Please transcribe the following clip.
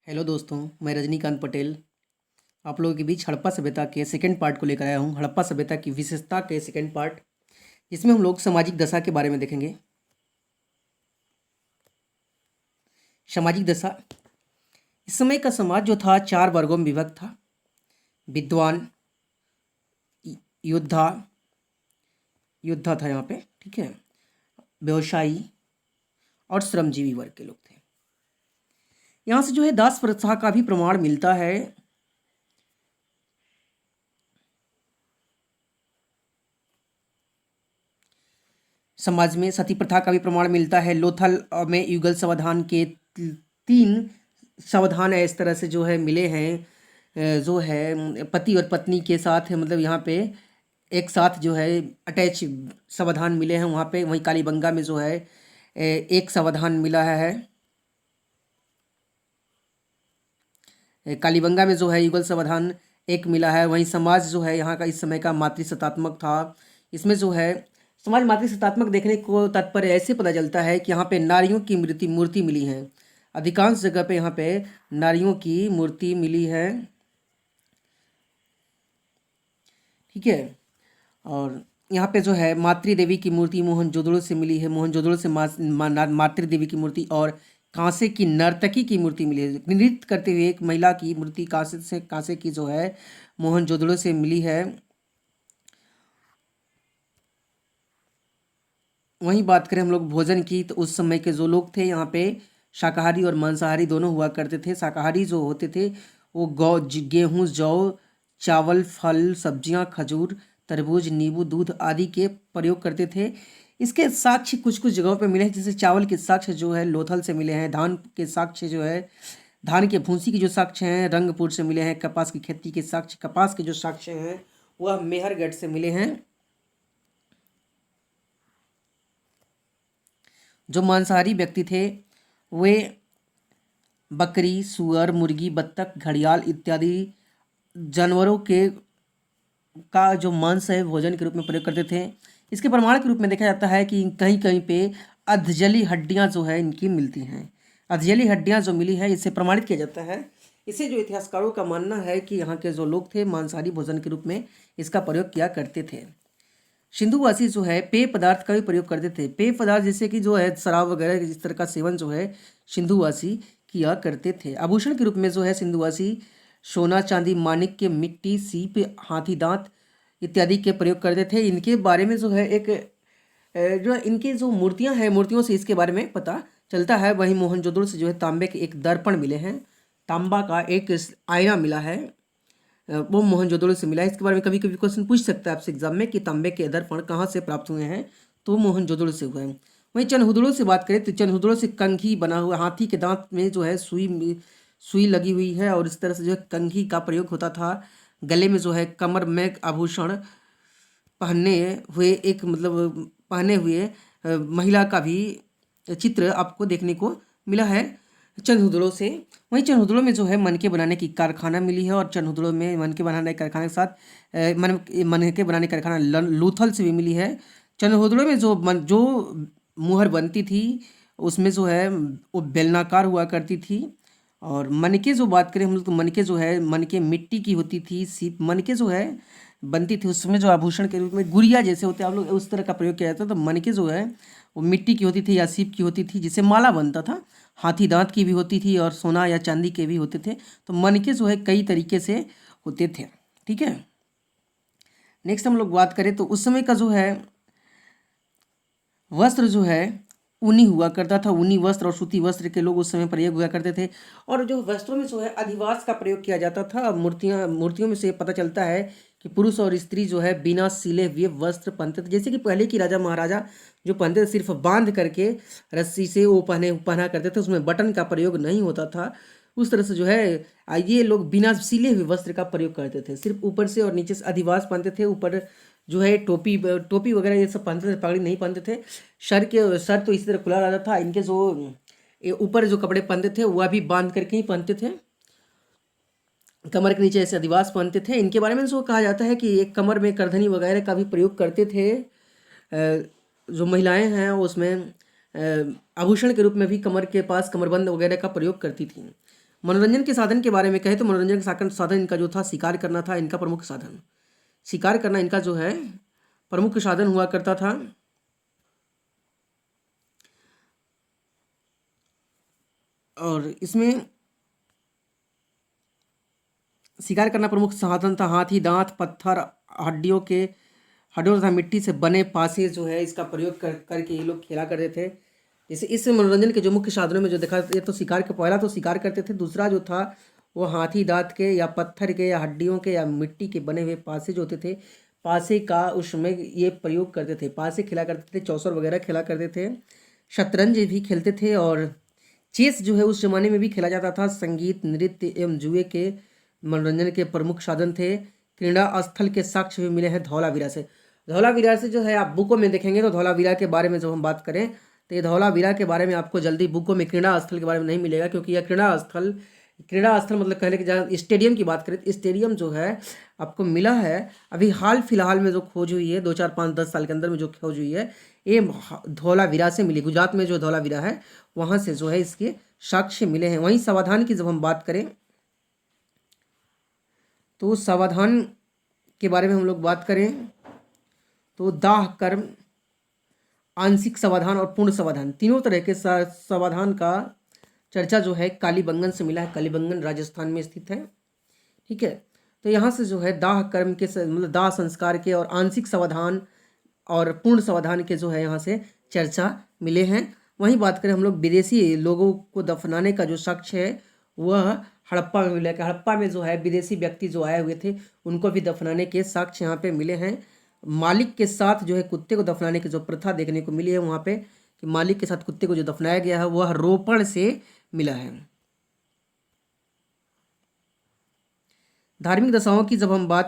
Hello दोस्तों, मैं रजनीकांत पटेल आप लोगों के बीच हड़प्पा सभ्यता के सेकंड पार्ट को लेकर आया हूँ। हड़प्पा सभ्यता की विशेषता के सेकंड पार्ट, जिसमें हम लोग सामाजिक दशा के बारे में देखेंगे। सामाजिक दशा, इस समय का समाज जो था 4 वर्गों में विभक्त था। विद्वान, योद्धा योद्धा था यहाँ पे, ठीक है, व्यवसायी और श्रमजीवी वर्ग के लोग थे। यहाँ से जो है दास प्रथा का भी प्रमाण मिलता है। समाज में सती प्रथा का भी प्रमाण मिलता है। लोथल में युगल समाधान के 3 समाधान इस तरह से जो है मिले हैं, जो है पति और पत्नी के साथ, मतलब यहाँ पे एक साथ जो है अटैच समाधान मिले हैं वहाँ पे। वहीं कालीबंगा में जो है एक समाधान मिला है। कालीबंगा में जो है युगल समाधान एक मिला है। वहीं समाज जो है यहाँ का इस समय का मातृसत्तात्मक था। इसमें जो है समाज मातृसत्तात्मक देखने को तात्पर्य ऐसे पता चलता है कि यहाँ पे नारियों की मूर्ति मिली है। अधिकांश जगह पे यहाँ पे नारियों की मूर्ति मिली है, ठीक है। और यहाँ पे जो है मातृ देवी की मूर्ति मोहनजोदड़ो से मिली है। मोहनजोदड़ो से मातृ देवी की मूर्ति और कांसे की नर्तकी की मूर्ति मिली है। नृत्य करते हुए एक महिला की मूर्ति कांसे की जो है मोहनजोदड़ो से मिली है। वहीं बात करें हम लोग भोजन की, तो उस समय के जो लोग थे यहाँ पे शाकाहारी और मांसाहारी दोनों हुआ करते थे। शाकाहारी जो होते थे वो गेहूँ, जौ, चावल, फल, सब्जियां, खजूर, तरबूज, नींबू, दूध आदि के प्रयोग करते थे। इसके साक्ष्य कुछ कुछ जगहों पे मिले हैं, जैसे चावल के साक्ष्य जो है लोथल से मिले हैं। धान के साक्ष्य जो है धान के भूसी के जो साक्ष्य हैं रंगपुर से मिले हैं। कपास की खेती के साक्ष्य, कपास के जो साक्ष्य हैं वह मेहरगढ़ से मिले हैं। जो मांसाहारी व्यक्ति थे वे बकरी, सुअर, मुर्गी, बत्तख, घड़ियाल इत्यादि जानवरों के का जो मांस है भोजन के रूप में प्रयोग करते थे। इसके प्रमाण के रूप में देखा जाता है कि कहीं कहीं पे अधजली हड्डियां जो है इनकी मिलती हैं। अधजली हड्डियां जो मिली है इससे प्रमाणित किया जाता है। इसे जो इतिहासकारों का मानना है कि यहाँ के जो लोग थे मांसाहारी भोजन के रूप में इसका प्रयोग किया करते थे। सिंधुवासी जो है पेय पदार्थ का भी प्रयोग करते थे। पेय पदार्थ जैसे कि जो है शराब वगैरह इस तरह का सेवन जो है सिंधुवासी किया करते थे। आभूषण के रूप में जो है सिंधुवासी सोना, चांदी, माणिक्य, मिट्टी, सीप, हाथी दांत इत्यादि के प्रयोग करते थे। इनके बारे में जो है एक जो इनकी जो मूर्तियां हैं, मूर्तियों से इसके बारे में पता चलता है। वहीं मोहनजोदड़ो से जो है तांबे के एक दर्पण मिले हैं, तांबा का एक आईना मिला है, वो मोहनजोदड़ो से मिला है। इसके बारे में कभी कभी क्वेश्चन पूछ सकता है आपसे एग्जाम में कि तांबे के दर्पण कहाँ से प्राप्त हुए हैं, तो मोहनजोदड़ो से हुए हैं। वहीं चनहुदड़ो से बात करें तो चनहुदड़ो से कंघी बना हुआ, हाथी के दांत में जो है सुई लगी हुई है और इस तरह से जो है कंघी का प्रयोग होता था। गले में जो है कमर में आभूषण पहने हुए एक मतलब पहने हुए महिला का भी चित्र आपको देखने को मिला है चनहुदड़ो से। वहीं चनहुदड़ो में जो है मनके बनाने की कारखाना मिली है और चनहुदड़ो में मनके बनाने के कारखाने के साथ मनके बनाने की कारखाना लूथल से भी मिली है। चनहुदड़ो में जो मुहर बनती थी उसमें जो है वो बेलनाकार हुआ करती थी। और मनके जो बात करें हम लोग तो मनके जो है मनके मिट्टी की होती थी। सीप मनके जो है बनती थी उसमें जो आभूषण के रूप में गुड़िया जैसे होते हैं आप लोग उस तरह का प्रयोग किया जाता था। तो मनके जो है वो मिट्टी की होती थी या सीप की होती थी जिससे माला बनता था। हाथी दांत की भी होती थी और सोना या चांदी के भी होते थे। तो मनके जो है कई तरीके से होते थे, ठीक है। नेक्स्ट हम लोग बात करें तो उस समय का जो है वस्त्र जो है ऊनी हुआ करता था। ऊनी वस्त्र और सूती वस्त्र के लोग उस समय प्रयोग हुआ करते थे। और जो वस्त्रों में जो है अधिवास का प्रयोग किया जाता था। मूर्तियों में से पता चलता है कि पुरुष और स्त्री जो है बिना सिले हुए वस्त्र पहनते थे। जैसे कि पहले की राजा महाराजा जो पहनते थे सिर्फ बांध करके रस्सी से वो पहना करते थे, उसमें बटन का प्रयोग नहीं होता था। उस तरह से जो है ये लोग बिना सिले हुए वस्त्र का प्रयोग करते थे। सिर्फ ऊपर से और नीचे से अधिवास पहनते थे। ऊपर जो है टोपी वगैरह ये सब पहनते थे, पगड़ी नहीं पहनते थे। सर तो इसी तरह खुला रहता था। इनके जो ऊपर जो कपड़े पहनते थे वह भी बांध करके ही पहनते थे। कमर के नीचे ऐसे अधिवास पहनते थे। इनके बारे में जो कहा जाता है कि एक कमर में करधनी वगैरह का भी प्रयोग करते थे। जो महिलाएं हैं उसमें आभूषण के रूप में भी कमर के पास कमरबंद वगैरह का प्रयोग करती थी। मनोरंजन के साधन के बारे में कहें तो मनोरंजन का साधन इनका जो था शिकार करना था, इनका प्रमुख साधन शिकार करना इनका जो है प्रमुख साधन हुआ करता था। और इसमें शिकार करना प्रमुख साधन था। हाथी दांत, पत्थर, हड्डियों तथा मिट्टी से बने पासे जो है इसका प्रयोग करके ये लोग खेला करते थे। जैसे इस मनोरंजन के जो मुख्य साधनों में जो देखा, ये तो शिकार के पहला तो शिकार करते थे, दूसरा जो था वो हाथी दांत के या पत्थर के या हड्डियों के या मिट्टी के बने हुए पासे जो होते थे, पासे का उसमें ये प्रयोग करते थे। पासे खेला करते थे, चौसर वगैरह खेला करते थे, शतरंज भी खेलते थे और चेस जो है उस जमाने में भी खेला जाता था। संगीत, नृत्य एवं जुए के मनोरंजन के प्रमुख साधन थे। क्रीड़ा स्थल के साक्ष्य भी मिले हैं धौलावीरा से। धौलावीरा से जो है आप बुकों में देखेंगे तो धौलावीरा के बारे में जब हम बात करें तो ये धौलावीरा के बारे में आपको जल्दी बुकों में क्रीड़ा स्थल के बारे में नहीं मिलेगा, क्योंकि यह क्रीड़ा स्थल मतलब कहने की जहाँ स्टेडियम की बात करें तो स्टेडियम जो है आपको मिला है अभी हाल फिलहाल में जो खोज हुई है 2 4 5 10 साल के अंदर में जो खोज हुई है, ये धौलावीरा से मिली। गुजरात में जो धौलावीरा है वहाँ से जो है इसके साक्ष्य मिले हैं। वहीं समाधान की जब हम बात करें तो समाधान के बारे में हम लोग बात करें तो दाह कर्म, आंशिक समाधान और पूर्ण समाधान, तीनों तरह के समाधान का चर्चा जो है कालीबंगन से मिला है। कालीबंगन राजस्थान में स्थित है। ठीक है, तो यहाँ से जो है दाह कर्म के मतलब दाह संस्कार के और आंशिक समाधान और पूर्ण समाधान के जो है यहाँ से चर्चा मिले हैं। वहीं बात करें हम लोग विदेशी लोगों को दफनाने का जो साक्ष्य है वह हड़प्पा में मिला है। हड़प्पा में जो है विदेशी व्यक्ति जो आए हुए थे उनको भी दफनाने के साक्ष्य यहाँ पे मिले हैं। मालिक के साथ जो है कुत्ते को दफनाने की जो प्रथा देखने को मिली है वहाँ पे कि मालिक के साथ कुत्ते को जो दफनाया गया है वह रोपण से मिला है। धार्मिक दशाओं की जब हम बात